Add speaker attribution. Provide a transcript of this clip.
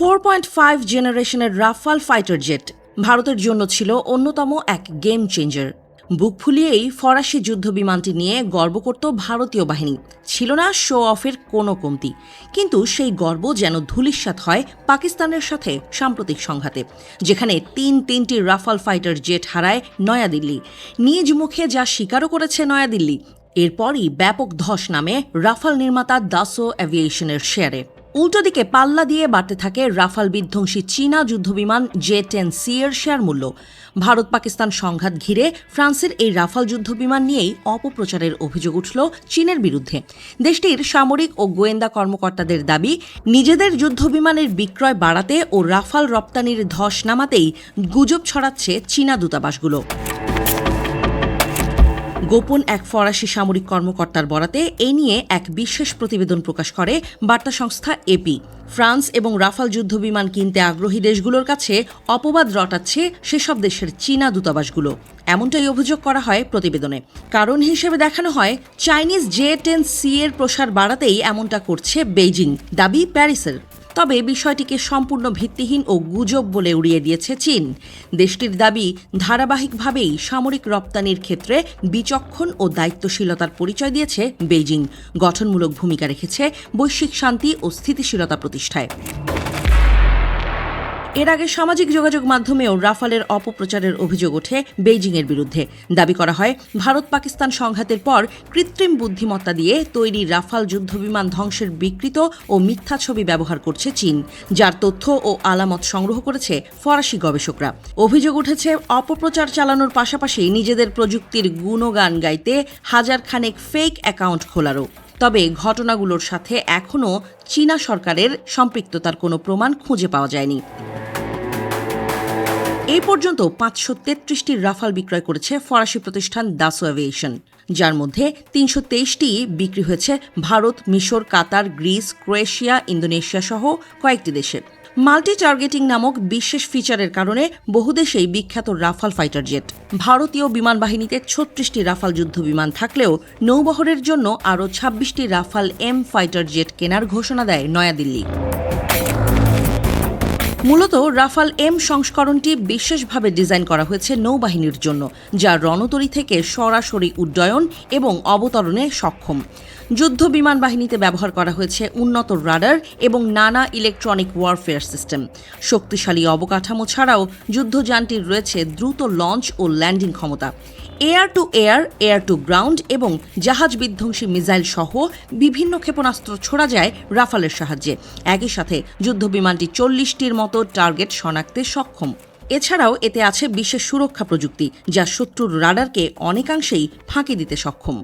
Speaker 1: 4.5 জেনারেশনের Rafale fighter jet ভারতের জন্য ছিল অন্যতম এক গেম চেঞ্জার। বুক ফুলিয়েই ফরাসি যুদ্ধ বিমানটি নিয়ে গর্ব করত ভারতীয় বাহিনী। ছিল না শো অফের কোনো কমতি। কিন্তু সেই গর্ব যেন ধূলিসাৎ হয় পাকিস্তানের সাথে সাম্প্রতিক সংঘাতে, যেখানে তিনটি রাফাল ফাইটার জেট হারায় নয়াদিল্লি। নিজ মুখে যা স্বীকারও করেছে নয়াদিল্লি। এরপরই ব্যাপক ধস নামে রাফাল নির্মাতা দাসো এভিয়েশনের শেয়ারে। উল্টো দিকে পাল্লা দিয়ে বাড়তে থাকে রাফাল বিধ্বংসী চীনা যুদ্ধবিমান J-10C এর শেয়ার মূল্য। ভারত পাকিস্তান সংঘাত ঘিরে ফ্রান্সের এই রাফাল যুদ্ধবিমান নিয়েই অপপ্রচারের অভিযোগ উঠল চীনের বিরুদ্ধে। দেশটির সামরিক ও গোয়েন্দা কর্মকর্তাদের দাবি, নিজেদের যুদ্ধবিমানের বিক্রয় বাড়াতে ও রাফাল রপ্তানির ধস নামাতেই গুজব ছড়াচ্ছে চীনা দূতাবাসগুলো। গোপন এক ফরাসি সামরিক কর্মকর্তার বরাতে এ নিয়ে এক বিশেষ প্রতিবেদন প্রকাশ করে বার্তা সংস্থা AP। ফ্রান্স এবং রাফাল যুদ্ধবিমান কিনতে আগ্রহী দেশগুলোর কাছে অপবাদ রটাচ্ছে সেসব দেশের চীনা দূতাবাসগুলো, এমনটাই অভিযোগ করা হয় প্রতিবেদনে। কারণ হিসেবে দেখানো হয়, চাইনিজ J-10C এর প্রসার বাড়াতেই এমনটা করছে বেইজিং, দাবি প্যারিসের। তবে বিষয়টিকে সম্পূর্ণ ভিত্তিহীন ও গুজব বলে উড়িয়ে দিয়েছে চীন। দেশটির দাবি, ধারাবাহিকভাবেই সামরিক রপ্তানির ক্ষেত্রে বিচক্ষণ ও দায়িত্বশীলতার পরিচয় দিয়েছে বেইজিং, গঠনমূলক ভূমিকা রেখেছে বৈশ্বিক শান্তি ও স্থিতিশীলতা প্রতিষ্ঠায়। এর আগে সামাজিক যোগাযোগ মাধ্যমেও রাফালের অপপ্রচারের অভিযোগ ওঠে বেইজিংয়ের বিরুদ্ধে। দাবি করা হয়, ভারত পাকিস্তান সংঘাতের পর কৃত্রিম বুদ্ধিমত্তা দিয়ে তৈরি রাফাল যুদ্ধবিমান ধ্বংসের বিকৃত ও মিথ্যা ছবি ব্যবহার করছে চীন, যার তথ্য ও আলামত সংগ্রহ করেছে ফরাসি গবেষকরা। অভিযোগ উঠেছে, অপপ্রচার চালানোর পাশাপাশি নিজেদের প্রযুক্তির গুণগান গাইতে হাজার খানেক ফেক অ্যাকাউন্ট খোলারও। তবে ঘটনাগুলোর সাথে এখনও চীনা সরকারের সম্পৃক্ততার কোনো প্রমাণ খুঁজে পাওয়া যায়নি। এই পর্যন্ত 533টি রাফাল বিক্রয় করেছে ফরাসি প্রতিষ্ঠান দাসো এভিয়েশন, যার মধ্যে 323টি বিক্রি হয়েছে ভারত, মিশর, কাতার, গ্রিস, ক্রোয়েশিয়া, ইন্দোনেশিয়া সহ কয়েকটি দেশে। মাল্টি টার্গেটিং নামক বিশেষ ফিচারের কারণে বহু দেশেই বিখ্যাত রাফাল ফাইটার জেট। ভারতীয় বিমান বাহিনীতে 36টি রাফাল যুদ্ধবিমান থাকলেও নৌবহরের জন্য আরও 26টি রাফাল M ফাইটার জেট কেনার ঘোষণা দেয় নয়াদিল্লি। মূলত রাফাল M সংস্করণটি বিশেষভাবে ডিজাইন করা হয়েছে নৌবাহিনীর জন্য, যা রণতরী থেকে সরাসরি উড্ডয়ন এবং অবতরণে সক্ষম। যুদ্ধ বিমান বাহিনীতে ব্যবহার করা হয়েছে উন্নত রাডার এবং নানা ইলেকট্রনিক ওয়ারফেয়ার সিস্টেম। শক্তিশালী অবকাঠামো ছাড়াও যুদ্ধযানটির রয়েছে দ্রুত লঞ্চ ও ল্যান্ডিং ক্ষমতা। Air to air, air to ground এবং জাহাজ বিধ্বংসী মিসাইল সহ বিভিন্ন ক্ষেপণাস্ত্র ছোড়া যায় রাফালের সাহায্যে। একই সাথে যুদ্ধবিমানটি 40টির মতো টার্গেট শনাক্তে সক্ষম। এছাড়াও এতে আছে বিশেষ সুরক্ষা প্রযুক্তি, যা শত্রুর রাডারকে অনেকাংশেই ফাঁকি দিতে সক্ষম।